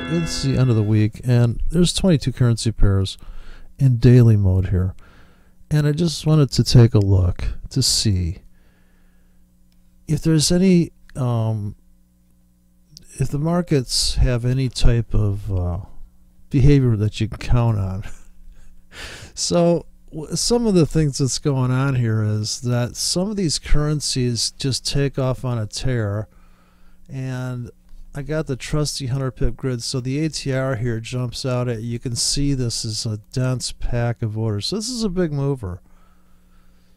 it's the end of the week, and there's 22 currency pairs in daily mode here. And I just wanted to take a look to see if there's any, if the markets have any type of behavior that you can count on. So some of the things that's going on here is that some of these currencies just take off on a tear, and I got the trusty 100 pip grid, so the ATR here jumps out at you. You can see this is a dense pack of orders. So this is a big mover.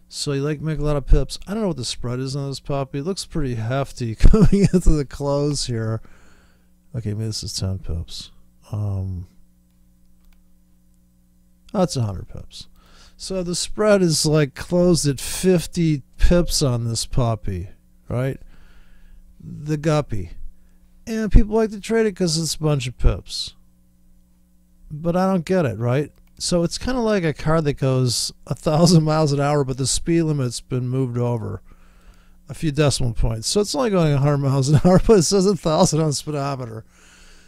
So you like make a lot of pips. I don't know what the spread is on this puppy. It looks pretty hefty coming into the close here. Okay, maybe this is 10 pips. That's 100 pips. So the spread is like closed at 50 pips on this puppy, right? The guppy. And people like to trade it because it's a bunch of pips. But I don't get it, right? So it's kind of like a car that goes 1,000 miles an hour, but the speed limit's been moved over a few decimal points. So it's only going 100 miles an hour, but it says 1,000 on the speedometer.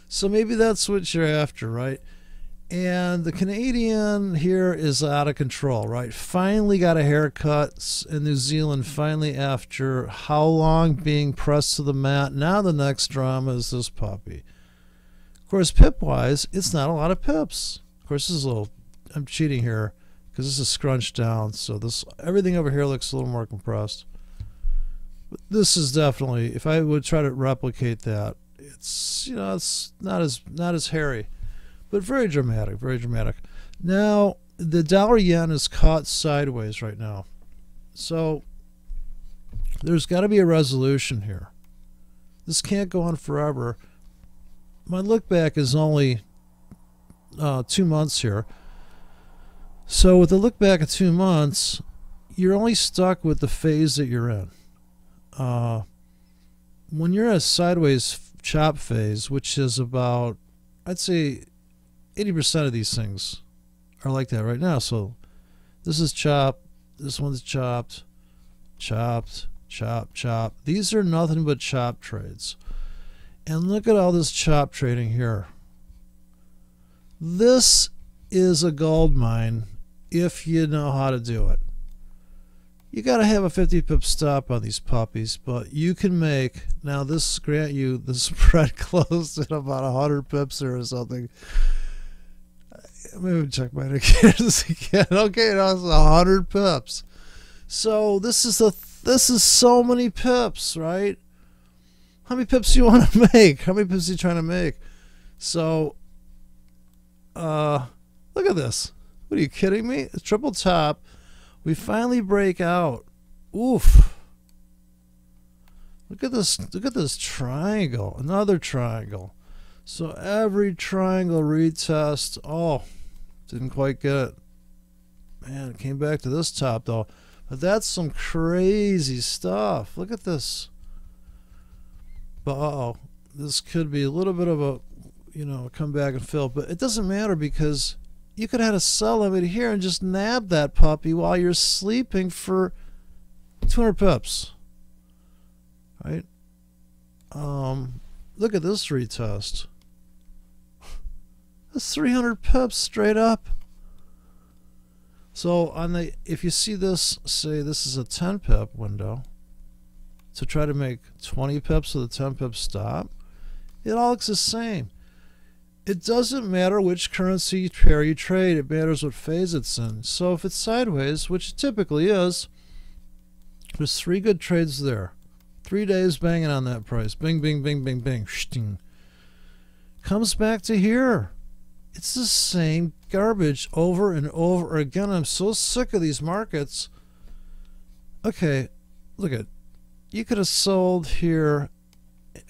So maybe that's what you're after, right? And the Canadian here is out of control, right? Finally got a haircut in New Zealand, finally, after how long being pressed to the mat. Now the next drama is this puppy. Of course, pip-wise, it's not a lot of pips. Of course, this is a little, I'm cheating here because this is scrunched down. So this, everything over here looks a little more compressed. But this is definitely, if I would try to replicate that, it's, you know, it's not as hairy. But very dramatic, very dramatic. Now, the dollar yen is caught sideways right now. So, there's got to be a resolution here. This can't go on forever. My look back is only 2 months here. So, with the look back of 2 months, you're only stuck with the phase that you're in. When you're in a sideways chop phase, which is about, I'd say, 80% of these things are like that right now. So this is chopped, this one's chopped, chopped, chopped, chopped. These are nothing but chop trades. And look at all this chop trading here. This is a gold mine if you know how to do it. You got to have a 50 pip stop on these puppies, but you can make, now this, grant you, the spread closed at about 100 pips or something. Maybe check my indicators again. Okay, that was 100 pips. So this is so many pips, right? How many pips do you want to make? How many pips are you trying to make? So, look at this. What are you kidding me? It's triple top. We finally break out. Oof. Look at this. Look at this triangle. Another triangle. So every triangle retest. Oh, didn't quite get it. Man, it came back to this top though. But that's some crazy stuff. Look at this. But uh-oh. This could be a little bit of a, you know, come back and fill. But it doesn't matter because you could have had a sell limit here and just nab that puppy while you're sleeping for 200 pips. Right? Look at this retest. That's 300 pips straight up. So on the, if you see this, say this is a 10 pip window, to try to make 20 pips with a 10 pip stop, it all looks the same. It doesn't matter which currency pair you trade, it matters what phase it's in. So if it's sideways, which it typically is, there's 3 good trades there. 3 days banging on that price. Bing, bing, bing, bing, bing. Shting. Comes back to here. It's the same garbage over and over again. I'm so sick of these markets. Okay, look at, you could have sold here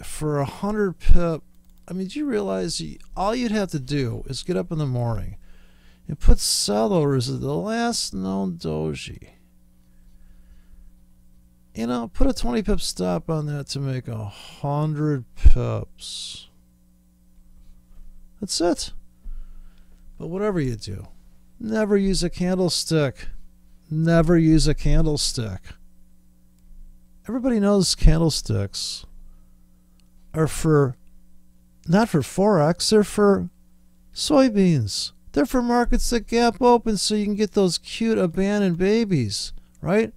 for 100 pip. I mean, do you realize all you'd have to do is get up in the morning and put sell orders at the last known doji. You know, put a 20 pip stop on that to make 100 pips. That's it. But whatever you do, never use a candlestick. Never use a candlestick. Everybody knows candlesticks are for not for Forex, they're for soybeans. They're for markets that gap open so you can get those cute abandoned babies, right?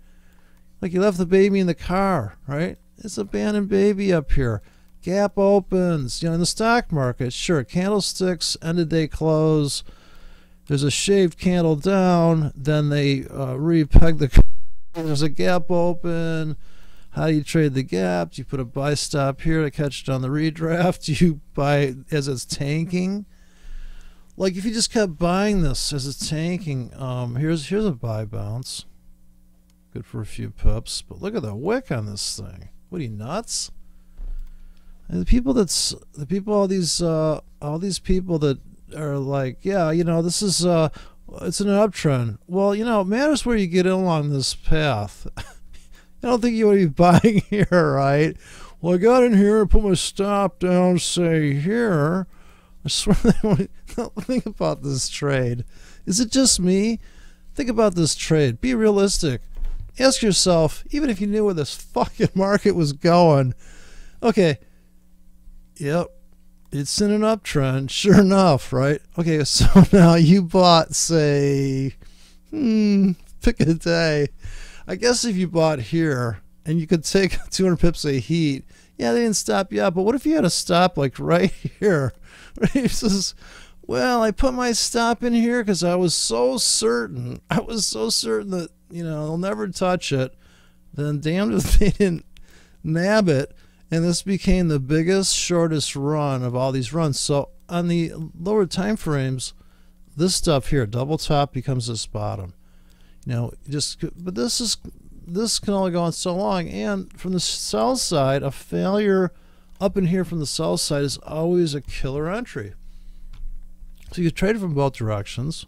Like you left the baby in the car, right? It's abandoned baby up here. Gap opens. You know, in the stock market, sure, candlesticks, end of day close. There's a shaved candle down. Then they repeg the. There's a gap open. How do you trade the gap? Do you put a buy stop here to catch it on the redraft? Do you buy as it's tanking? Like if you just kept buying this as it's tanking, here's a buy bounce. Good for a few pips, but look at the wick on this thing. What are you, nuts? And all these people that are like, yeah, you know, this is it's an uptrend. Well, you know, it matters where you get in along this path. I don't think you want to be buying here, right? Well, I got in here and put my stop down, say here. I swear they won't think about this trade. Is it just me? Think about this trade. Be realistic. Ask yourself, even if you knew where this fucking market was going, okay, yep, it's in an uptrend, sure enough, right? Okay, so now you bought, say, pick a day. I guess if you bought here and you could take 200 pips of heat, yeah, they didn't stop you out, but what if you had a stop like right here? Right? Says, well, I put my stop in here because I was so certain. That, you know, they'll never touch it. Then damned if they didn't nab it. And this became the biggest, shortest run of all these runs. So on the lower time frames, this stuff here, double top, becomes this bottom. You know, but this can only go on so long. And from the sell side, a failure up in here from the sell side is always a killer entry. So you trade from both directions.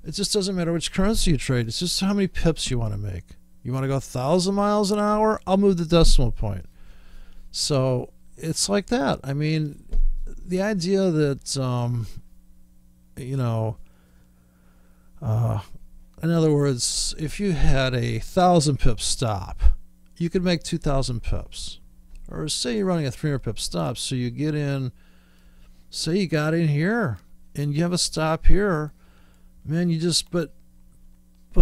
It just doesn't matter which currency you trade. It's just how many pips you want to make. You want to go 1,000 miles an hour? I'll move the decimal point. So it's like that. I mean, the idea that, you know, in other words, if you had a 1,000 pip stop, you could make 2,000 pips. Or say you're running a 300 pip stop, so you get in, say you got in here and you have a stop here, man, you just, but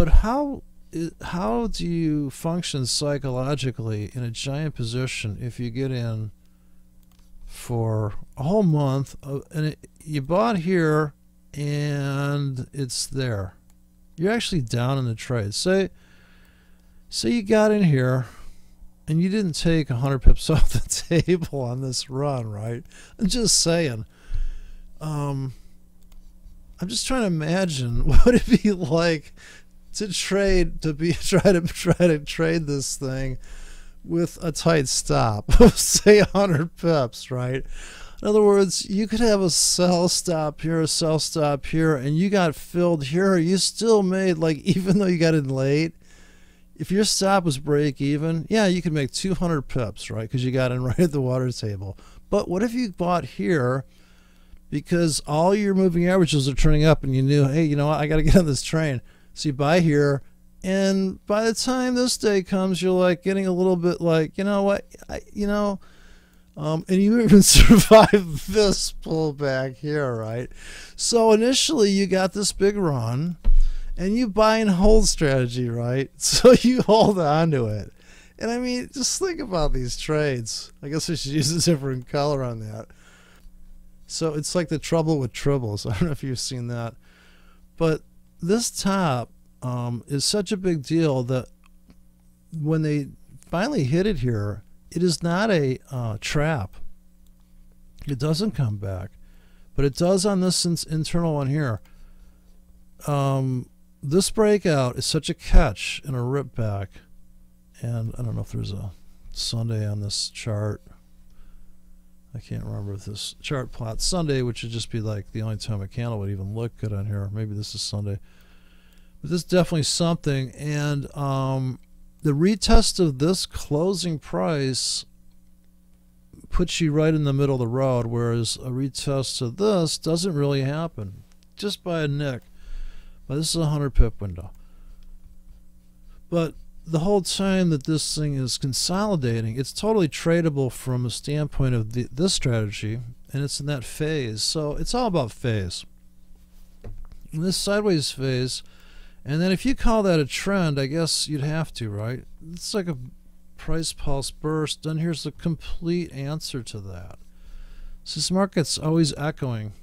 how do you function psychologically in a giant position if you get in for a whole month and you bought here and it's there? You're actually down in the trade. Say you got in here and you didn't take 100 pips off the table on this run, right? I'm just saying. I'm just trying to imagine what it'd be like to try to trade this thing with a tight stop of say 100 pips, right? In other words, you could have a sell stop here, a sell stop here, and you got filled here. You still made, like, even though you got in late, if your stop was break even, yeah, you could make 200 pips, right? Because you got in right at the water table. But what if you bought here because all your moving averages are turning up and you knew, hey, you know what, I got to get on this train. So you buy here, and by the time this day comes, you're like getting a little bit like, you know what, and you even survive this pullback here, right? So initially you got this big run, and you buy and hold strategy, right? So you hold on to it. And I mean, just think about these trades. I guess I should use a different color on that. So it's like the trouble with tribbles. I don't know if you've seen that. But this top is such a big deal that when they finally hit it here, it is not a trap. It doesn't come back. But it does on this internal one here. This breakout is such a catch and a rip back. And I don't know if there's a Sunday on this chart. I can't remember if this chart plots Sunday, which would just be like the only time a candle would even look good on here. Maybe this is Sunday. But this is definitely something. And the retest of this closing price puts you right in the middle of the road, whereas a retest of this doesn't really happen. Just by a nick. But this is a 100 pip window. But the whole time that this thing is consolidating, it's totally tradable from a standpoint of this strategy, and it's in that phase. So it's all about phase. In this sideways phase, and then if you call that a trend, I guess you'd have to, right? It's like a price pulse burst, and here's the complete answer to that. So this market's always echoing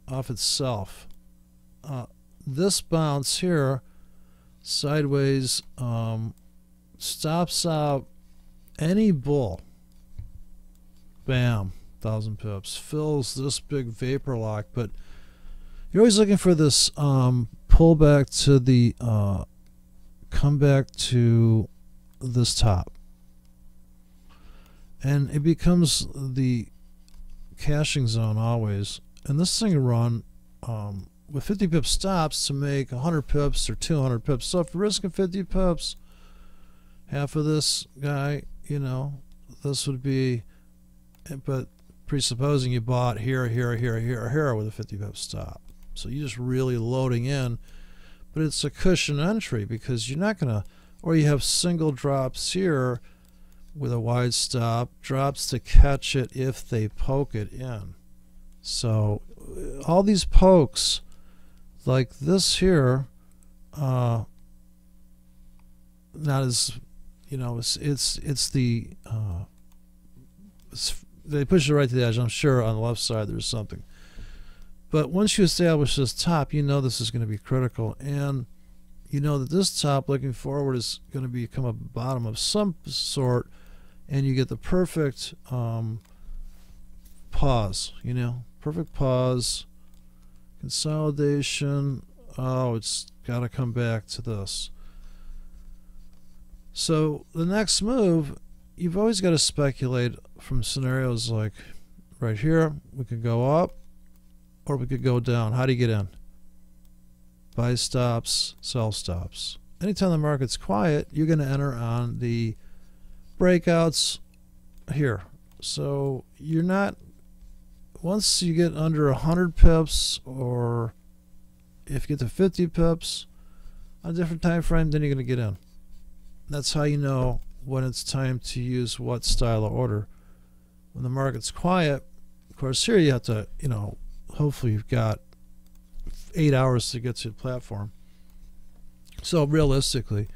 off itself. This bounce here, sideways, stops out any bull. Bam, 1,000 pips. Fills this big vapor lock, but you're always looking for this pullback to the come back to this top, and it becomes the cashing zone always. And this thing run with 50 pips stops to make 100 pips or 200 pips. So if you're risking 50 pips, half of this guy, you know, this would be, but presupposing you bought here with a 50 pip stop. So you're just really loading in, but it's a cushion entry because you're not going to, or you have single drops here with a wide stop, drops to catch it if they poke it in. So all these pokes like this here, not as, you know, it's the they push it right to the edge. I'm sure on the left side there's something, but once you establish this top, you know this is going to be critical, and you know that this top looking forward is going to become a bottom of some sort, and you get the perfect pause, you know, perfect pause, consolidation. Oh, it's got to come back to this. So the next move, you've always got to speculate from scenarios like right here. We could go up or we could go down. How do you get in? Buy stops, sell stops. Anytime the market's quiet, you're going to enter on the breakouts here. So you're not, once you get under 100 pips, or if you get to 50 pips on a different time frame, then you're going to get in. That's how you know when it's time to use what style of order. When the market's quiet, of course, here you have to, you know, hopefully you've got 8 hours to get to the platform. So realistically,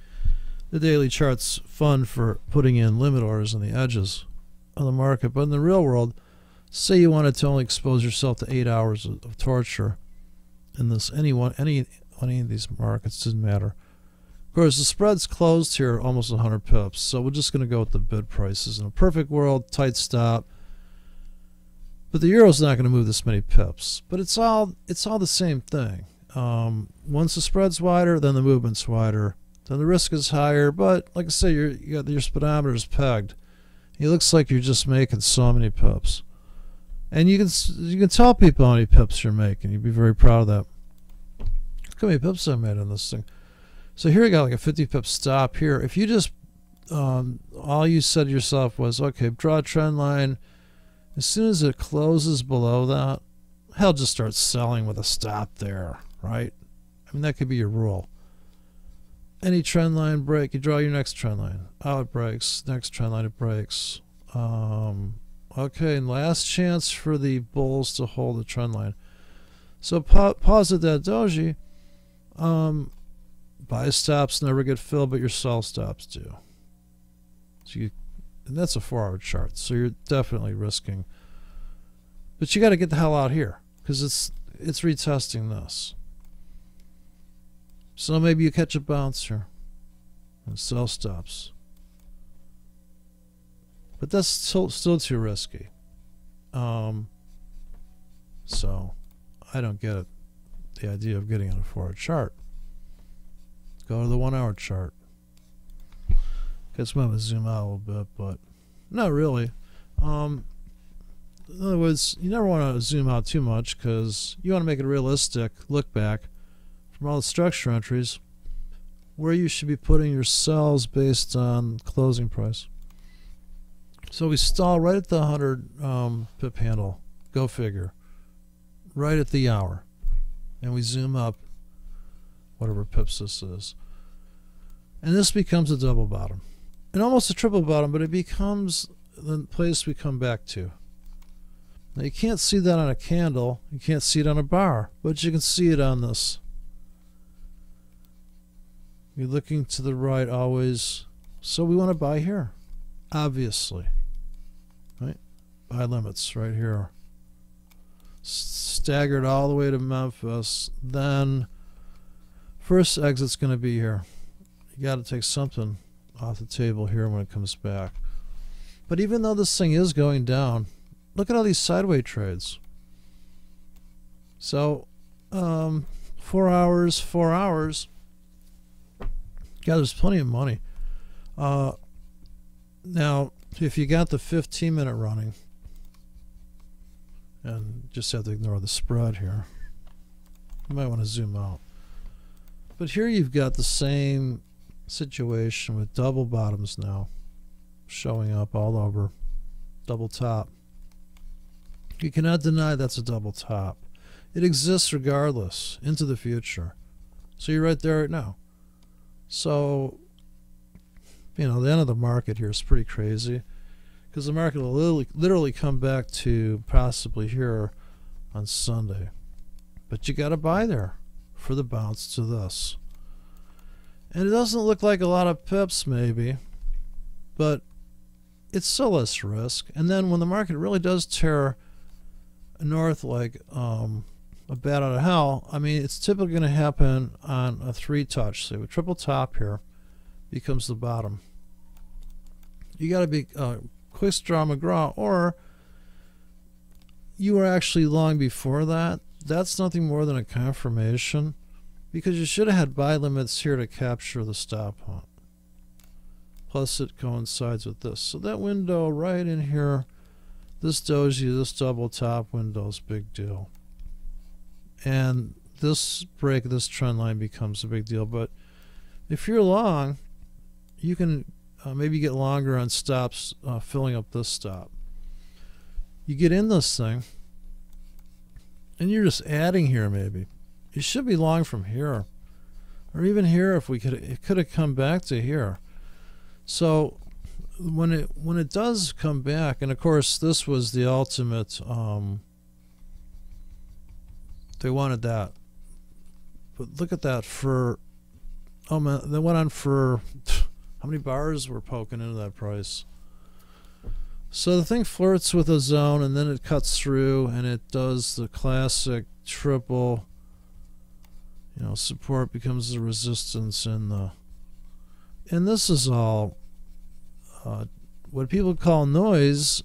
the daily chart's fun for putting in limit orders on the edges of the market. But in the real world, say you wanted to only expose yourself to 8 hours of torture in this, any of these markets, doesn't matter. Of course, the spread's closed here almost 100 pips, so we're just going to go with the bid prices. In a perfect world, tight stop. But the euro's not going to move this many pips. But it's all the same thing. Once the spread's wider, then the movement's wider, then the risk is higher. But like I say, you got your speedometer's pegged. It looks like you're just making so many pips, and you can tell people how many pips you're making. You'd be very proud of that. Look how many pips I made on this thing. So here you got like a 50 pip stop here. If you just all you said to yourself was, okay, draw a trend line. As soon as it closes below that, hell, just start selling with a stop there, right? I mean, that could be your rule. Any trend line break, you draw your next trend line. Oh, it breaks. Next trend line, it breaks. Okay, and last chance for the bulls to hold the trend line. So pause at that doji. Buy stops never get filled, but your sell stops do. So and that's a 4-hour chart, so you're definitely risking. But you got to get the hell out here because it's retesting this. So maybe you catch a bounce here and sell stops. But that's still too risky. So I don't get it. The idea of getting on a 4-hour chart. Go to the 1-hour chart. Guess I'm going to zoom out a little bit, but not really. In other words, you never want to zoom out too much because you want to make it realistic look back from all the structure entries where you should be putting your sells based on closing price. So we stall right at the 100 pip handle. Go figure. Right at the hour. And we zoom up whatever pips this is. And this becomes a double bottom. And almost a triple bottom, but it becomes the place we come back to. Now you can't see that on a candle. You can't see it on a bar, but you can see it on this. You're looking to the right always. So we want to buy here, obviously. Right? Buy limits right here. Staggered all the way to Memphis. Then first exit's going to be here. You got to take something off the table here when it comes back. But even though this thing is going down, look at all these sideways trades. So 4 hours, 4 hours. Yeah, there's plenty of money. Now, if you got the 15-minute running, and just have to ignore the spread here, you might want to zoom out. But here you've got the same situation with double bottoms now showing up all over. Double top. You cannot deny that's a double top. It exists regardless into the future. So you're right there right now. So, you know, the end of the market here is pretty crazy because the market will literally come back to possibly here on Sunday. But you got to buy there for the bounce to this. And it doesn't look like a lot of pips maybe, but it's still less risk. And then when the market really does tear north like a bat out of hell, I mean, it's typically going to happen on a 3-touch. So a triple top here becomes the bottom. You got to be quick straw McGraw, or you were actually long before that. That's nothing more than a confirmation, because you should have had buy limits here to capture the stop hunt. Plus it coincides with this. So that window right in here, this doji, this double top window is big deal. And this break, this trend line becomes a big deal. But if you're long, you can maybe get longer on stops filling up this stop. You get in this thing, and you're just adding here maybe. You should be long from here. Or even here if it could have come back to here. So when it does come back, and of course this was the ultimate, they wanted that. But look at that for, oh man, they went on for, how many bars were poking into that price? So the thing flirts with a zone, and then it cuts through, and it does the classic triple, you know, support becomes the resistance, and this is all what people call noise.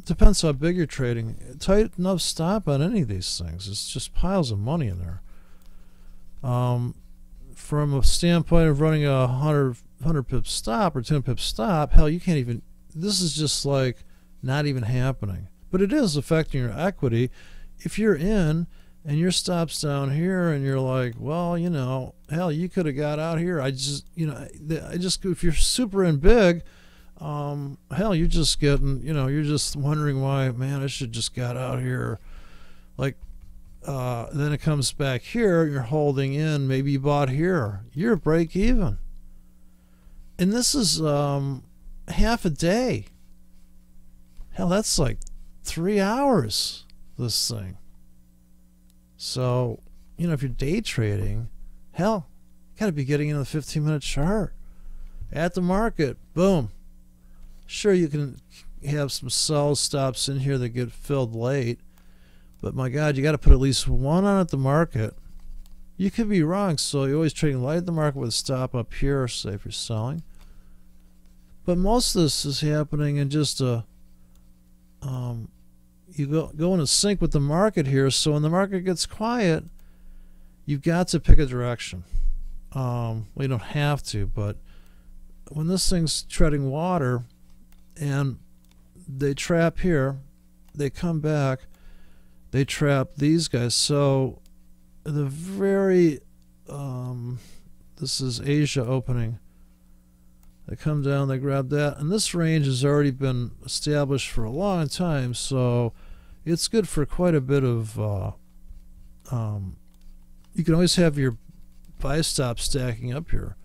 Depends how big you're trading. Tight enough stop on any of these things. It's just piles of money in there. From a standpoint of running a 100 pip stop or 10 pip stop, hell, you can't even, this is just like not even happening. But it is affecting your equity. If you're in and your stop's down here and you're like, well, you know, hell, you could have got out here. If you're super in big, hell, you're just getting, you know, you're just wondering why, man, I should just got out here. Like, then it comes back here, you're holding in, maybe you bought here, you're break even. And this is half a day. Hell, that's like 3 hours, this thing. So, you know, if you're day trading, hell, you got to be getting into the 15-minute chart. At the market, boom. Sure, you can have some sell stops in here that get filled late, but my God, you got to put at least one on at the market. You could be wrong, so you're always trading light at the market with a stop up here, say if you're selling. But most of this is happening in just a you go in sync with the market here. So when the market gets quiet, you've got to pick a direction. Well, you don't have to, but when this thing's treading water and they trap here, they come back, they trap these guys. So the very this is Asia opening. They come down, they grab that, and this range has already been established for a long time, so it's good for quite a bit of you can always have your buy stop stacking up here.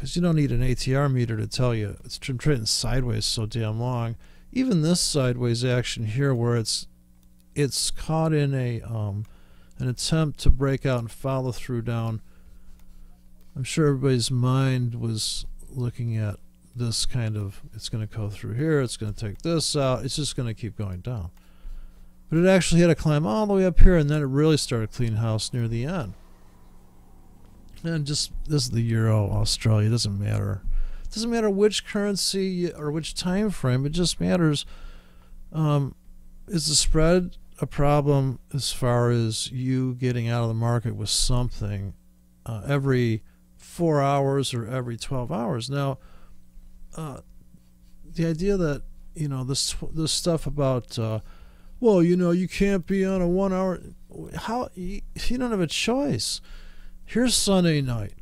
because you don't need an ATR meter to tell you it's trading sideways so damn long. Even this sideways action here, where it's caught in an attempt to break out and follow through down. I'm sure everybody's mind was looking at this kind of, it's going to go through here, it's going to take this out, it's just going to keep going down. But it actually had to climb all the way up here, and then it really started clean house near the end. And just, this is the Euro, Australia, it doesn't matter. It doesn't matter which currency or which time frame, it just matters, is the spread a problem as far as you getting out of the market with something every 4 hours or every 12 hours. Now, the idea that, you know, this stuff about, well, you know, you can't be on a 1 hour, how, you don't have a choice. Here's Sunday night.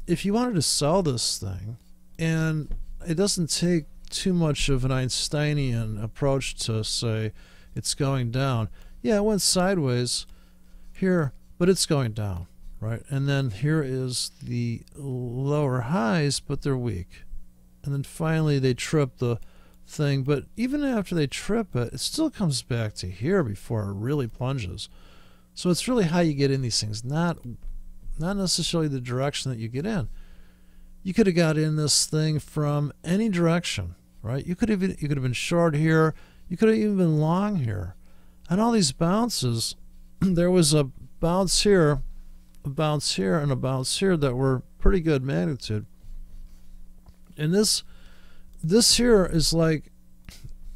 If you wanted to sell this thing, and it doesn't take too much of an Einsteinian approach to say it's going down. Yeah, it went sideways here, but it's going down, right? And then here is the lower highs, but they're weak. And then finally they trip the thing, but even after they trip it, it still comes back to here before it really plunges. So it's really how you get in these things, not necessarily the direction that you get in. You could have got in this thing from any direction, right? You could have been short here. You could have even been long here. And all these bounces, there was a bounce here, a bounce here, and a bounce here that were pretty good magnitude. And this here is like,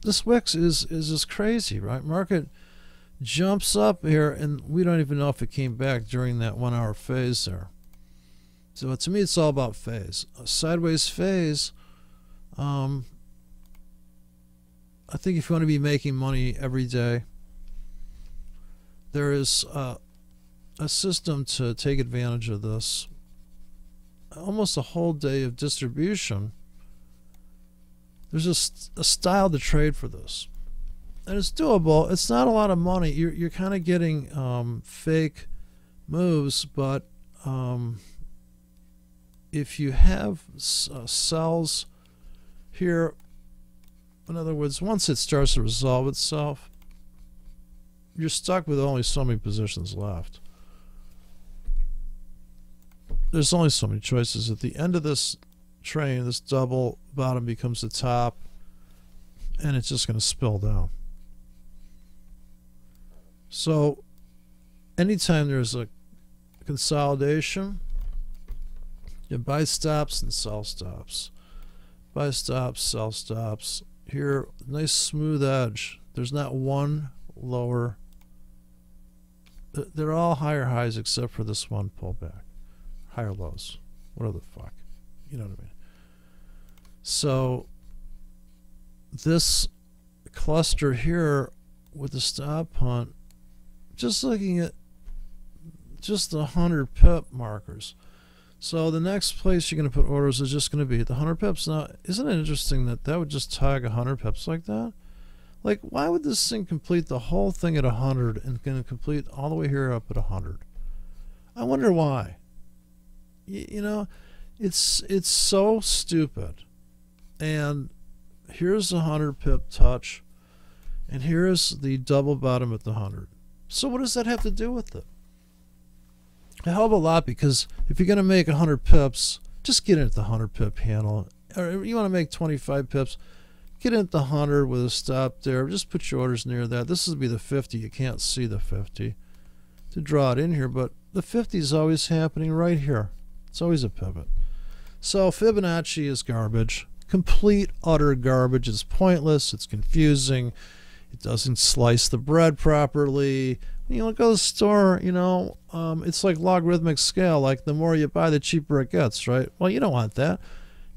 this Wix is just crazy, right? Market jumps up here, and we don't even know if it came back during that 1 hour phase there. So to me, it's all about phase. A sideways phase, I think if you want to be making money every day, there is a system to take advantage of this. Almost a whole day of distribution. There's a style to trade for this. And it's doable. It's not a lot of money. You're kind of getting fake moves, but if you have sells here, in other words, once it starts to resolve itself, you're stuck with only so many positions left. There's only so many choices. At the end of this train, this double bottom becomes the top, and it's just going to spill down. So anytime there's a consolidation, you buy stops and sell stops. Buy stops, sell stops. Here, nice smooth edge. There's not one lower. They're all higher highs except for this one pullback. Higher lows. Whatever the fuck. You know what I mean? So this cluster here with the stop hunt, just looking at just the 100 pip markers. So the next place you're going to put orders is just going to be at the 100 pips. Now, isn't it interesting that that would just tag 100 pips like that? Like, why would this thing complete the whole thing at 100 and going to complete all the way here up at 100? I wonder why. You know, it's so stupid. And here's the 100 pip touch, and here's the double bottom at the 100. So what does that have to do with it? A hell of a lot, because if you're going to make 100 pips, just get in at the 100 pip handle. Or you want to make 25 pips, get in at the 100 with a stop there. Just put your orders near that. This would be the 50. You can't see the 50 to draw it in here, but the 50 is always happening right here. It's always a pivot. So Fibonacci is garbage. Complete, utter garbage. It's pointless. It's confusing. It doesn't slice the bread properly. When you look at the store, you know, it's like logarithmic scale. Like the more you buy, the cheaper it gets, right? Well, you don't want that.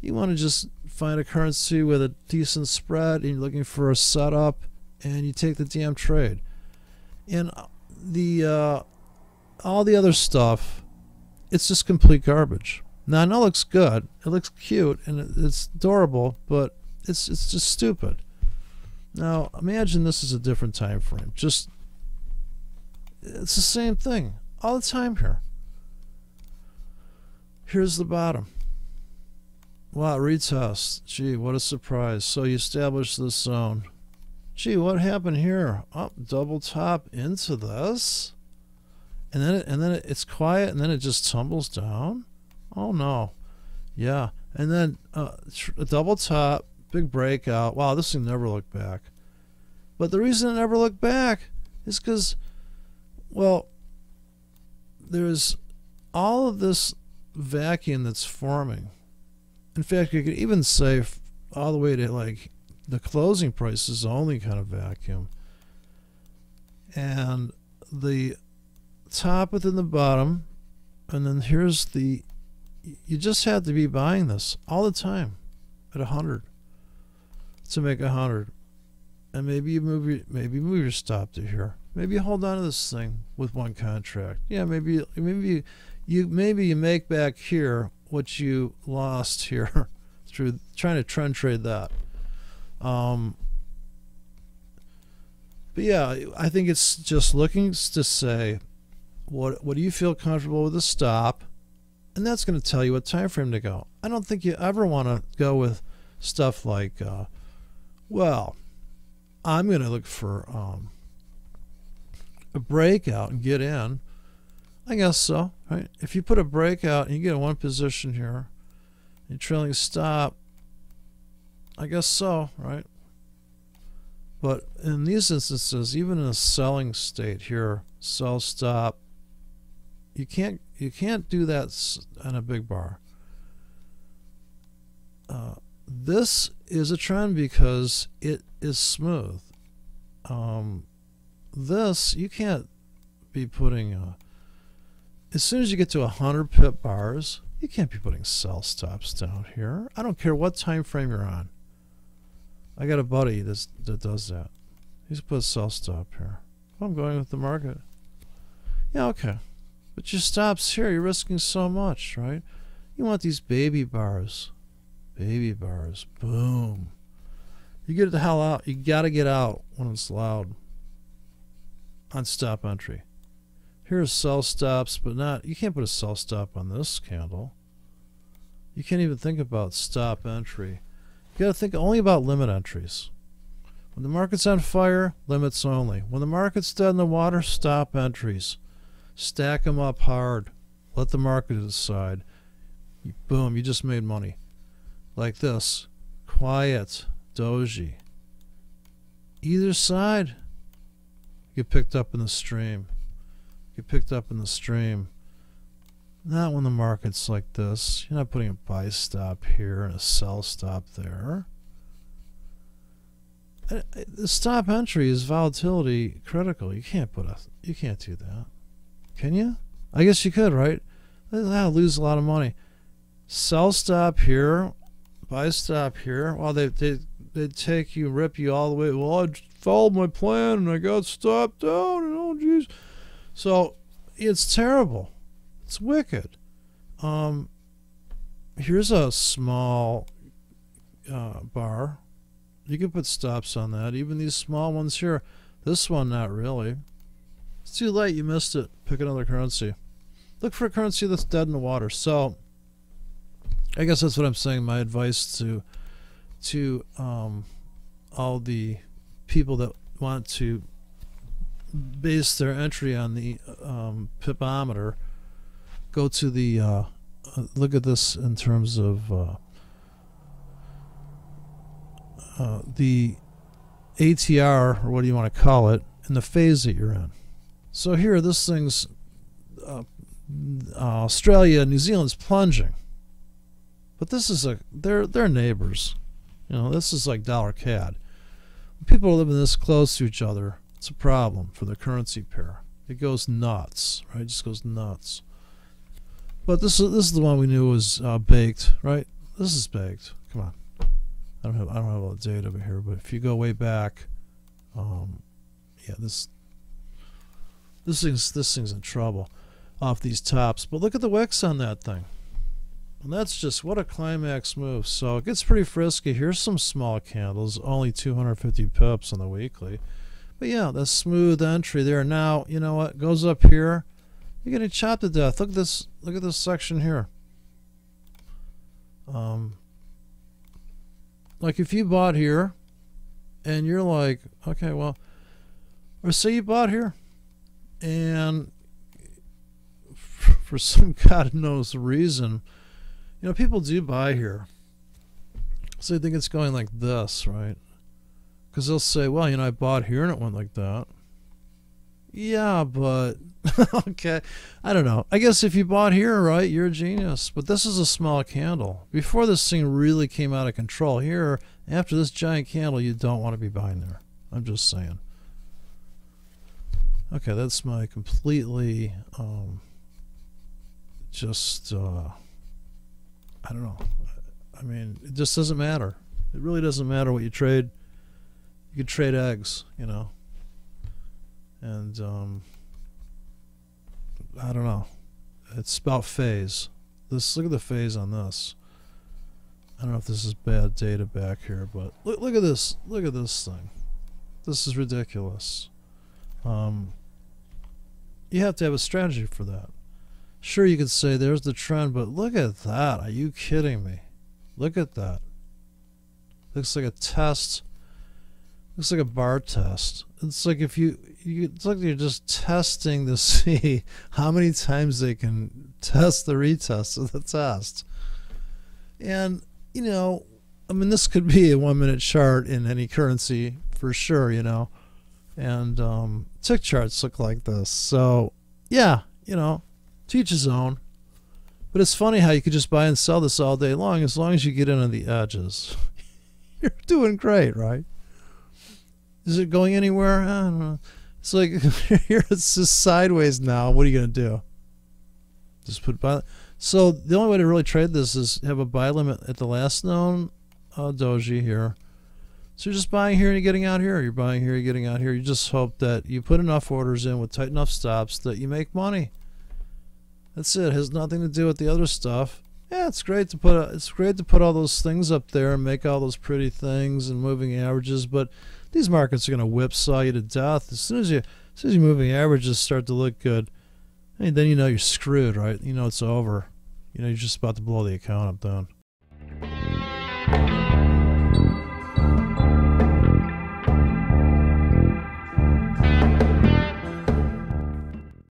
You want to just find a currency with a decent spread, and you're looking for a setup, and you take the damn trade. And the all the other stuff, it's just complete garbage. Now, I know it looks good. It looks cute, and it's adorable, but it's just stupid. Now, imagine this is a different time frame. Just, it's the same thing all the time here. Here's the bottom. Wow, retest. Gee, what a surprise. So you establish this zone. Gee, what happened here? Up, double top into this, and then it's quiet, and then it just tumbles down. Oh no, yeah, and then a double top, big breakout. Wow, this thing never looked back. But the reason it never looked back is because, well, there's all of this vacuum that's forming. In fact, you could even say all the way to like the closing price is the only kind of vacuum. And the top within the bottom, and then here's the, you just have to be buying this all the time at 100 to make 100. And maybe you move your stop to here. Maybe you hold on to this thing with one contract. Yeah, maybe you make back here what you lost here through trying to trend trade that. But yeah, I think it's just looking to say what do you feel comfortable with a stop, and that's going to tell you what time frame to go. I don't think you ever want to go with stuff like well, I'm going to look for a breakout and get in. I guess so, right? If you put a breakout and you get in one position here, you're trailing stop, I guess so, right? But in these instances, even in a selling state here, sell stop, you can't do that on a big bar. This is a trend because it is smooth. This you can't be putting. As soon as you get to 100 pip bars, you can't be putting sell stops down here. I don't care what time frame you're on. I got a buddy that does that. He's put a sell stop here. I'm going with the market. Yeah, okay. But your stops here, you're risking so much, right? You want these baby bars. Baby bars. Boom. You get the hell out. You got to get out when it's loud on stop entry. Here's sell stops, but not, you can't put a sell stop on this candle. You can't even think about stop entry. You got to think only about limit entries. When the market's on fire, limits only. When the market's dead in the water, stop entries. Stack them up hard. Let the market decide. Boom, you just made money. Like this. Quiet. Doji. Either side. Get picked up in the stream. Get picked up in the stream. Not when the market's like this. You're not putting a buy stop here and a sell stop there. The stop entry is volatility critical. You can't do that. Can you? I guess you could, right? That'll lose a lot of money. Sell stop here, buy stop here. Well, they take you, rip you all the way. Well, I followed my plan and I got stopped down. And oh, geez. So it's terrible. It's wicked. Here's a small bar. You can put stops on that. Even these small ones here. This one, not really. It's too late. You missed it. Pick another currency. Look for a currency that's dead in the water. So I guess that's what I'm saying. My advice to all the people that want to base their entry on the pipometer, go to the look at this in terms of the ATR, or what do you want to call it, and the phase that you're in. So here, this thing's Australia, New Zealand's plunging, but this is they're neighbors. You know, this is like dollar CAD. People are living this close to each other. It's a problem for the currency pair. It goes nuts, right? It just goes nuts. But this is the one we knew was baked, right? This is baked. Come on. I don't have all the data over here, but if you go way back, yeah, this thing's in trouble off these tops. But look at the wicks on that thing, and that's just what a climax move. So it gets pretty frisky. Here's some small candles, only 250 pips on the weekly, but yeah, that's smooth entry there. Now you know what goes up here. You're getting chopped to death. Look at this. Look at this section here. Like if you bought here and you're like, okay, well, or say you bought here and for some God knows reason, you know, people do buy here. So they think it's going like this, right? Because they'll say, well, you know, I bought here and it went like that. Yeah, but okay, I don't know. I guess if you bought here, right, you're a genius. But this is a small candle. Before this thing really came out of control here, after this giant candle, you don't want to be buying there. I'm just saying. Okay, that's my completely I don't know. I mean, it just doesn't matter. It really doesn't matter what you trade. You could trade eggs, you know. And I don't know. It's about phase. Look at the phase on this. I don't know if this is bad data back here, but look at this. Look at this thing. This is ridiculous. You have to have a strategy for that. Sure, you could say there's the trend, but look at that. Are you kidding me? Look at that. Looks like a test. Looks like a bar test. It's like if it's like you're just testing to see how many times they can test the retest of the test. And, you know, I mean, this could be a 1 minute chart in any currency for sure, you know. And tick charts look like this. So, yeah, you know, to each his own. But it's funny how you could just buy and sell this all day long as you get in on the edges. You're doing great, right? Is it going anywhere? I don't know. It's like here it's just sideways now. What are you going to do? Just put buy. So the only way to really trade this is have a buy limit at the last known doji here. So you're just buying here and you're getting out here. You're buying here, you're getting out here. You just hope that you put enough orders in with tight enough stops that you make money. That's it. It has nothing to do with the other stuff. Yeah, it's great to put all those things up there and make all those pretty things and moving averages, but these markets are going to whipsaw you to death as soon as your moving averages start to look good. And then you know you're screwed, right? You know it's over. You know you're just about to blow the account up then.